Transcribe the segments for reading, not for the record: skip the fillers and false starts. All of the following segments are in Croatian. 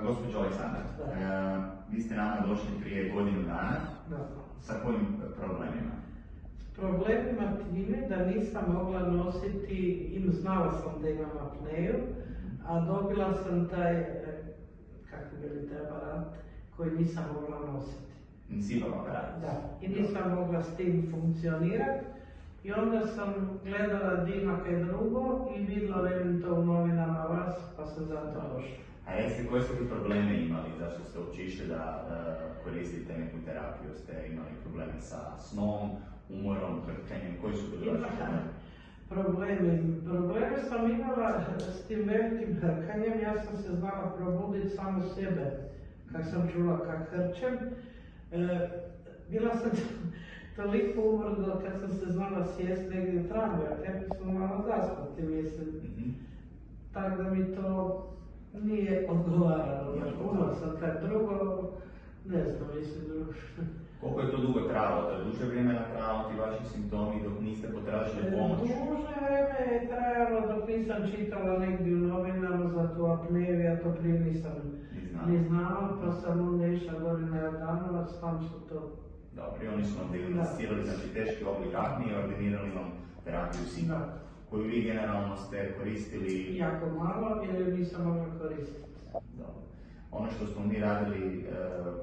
Gospođo Aleksandra, vi ste nama došli prije godinu dana. Sa kojim problemima? Problemima time da nisam mogla nositi, znala sam da imam apneju, a dobila sam taj, kako bi taj aparat, koji nisam mogla nositi. CPAP aparat? Da, i nisam mogla s tim funkcionirati. I onda sam gledala Dimaka i drugo i vidjela to u novinama vas, pa sam zato došla. A jeste koje ste probleme imali? Zašto ste uopće išli da koristite neku terapiju? Ste imali probleme sa snom, umorom, hrkanjem? Koji su bili vaši problemi? Probleme sam imala s tim velikim hrkanjem. Ja sam se znala probuditi samo sebe kad sam čula kak hrčem. Bila sam toliko umorna kad sam se znala sjest negdje u tramvaju, a kako sam malo zaspati, mislim. Tako da mi to nije odgovaralo. Umor sam tak drugo, ne znam, mislim drugo. Koliko je to dugo trajalo? Da je duže vrijeme trajalo ti vaši simptomi dok niste potražili pomoć? Duže vrijeme je trajalo dok nisam čitala negdje u novinama za tu apneju, ja to prije nisam ni znala, pa sam onda išla gore na Jordanovac, tam su to. Dobro, i oni su vam dijagnosticirali, znači teški oblik apnije i ordinirali vam terapiju CPAP, koju vi generalno ste koristili? Jako malo, jer nisam mogla koristiti. Dobro. Ono što smo mi radili,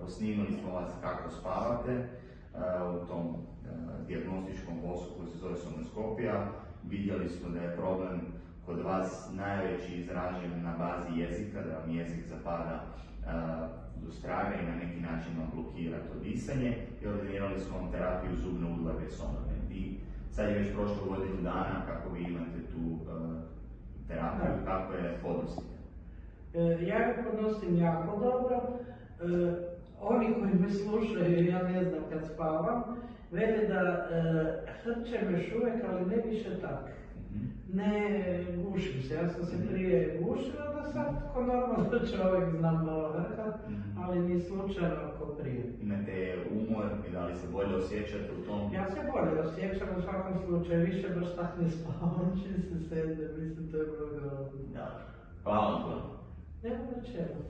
posnimali smo vas kako spavate u tom dijagnostičkom poslu koji se zove somnoskopija. Vidjeli smo da je problem kod vas najveći izražen na bazi jezika, da vam jezik zapada do straga i na neki način vam blokira to disanje i ordinirali smo vam terapiju zubne udlave Sonament. I sad je već prošlo godinu dana kako vi imate tu terapiju, kako je podnosite? Ja je podnosim jako dobro. Oni koji me slušaju, ja ne znam kad spavam, vele da hrčem još uvijek, ali ne više tak. Ne gušim se, ja sam se prije gušila da sad ko normalno čovjek znam malo hrkat, ali ni slučajno ako prije. Imate umor i da li se bolje osjećate u tom? Ja se bolje osjećam u svakom slučaju, više baš tak ne spavam, čim se sedne, mislim to je bilo grozno. Da, hvala vam. Nema na čemu.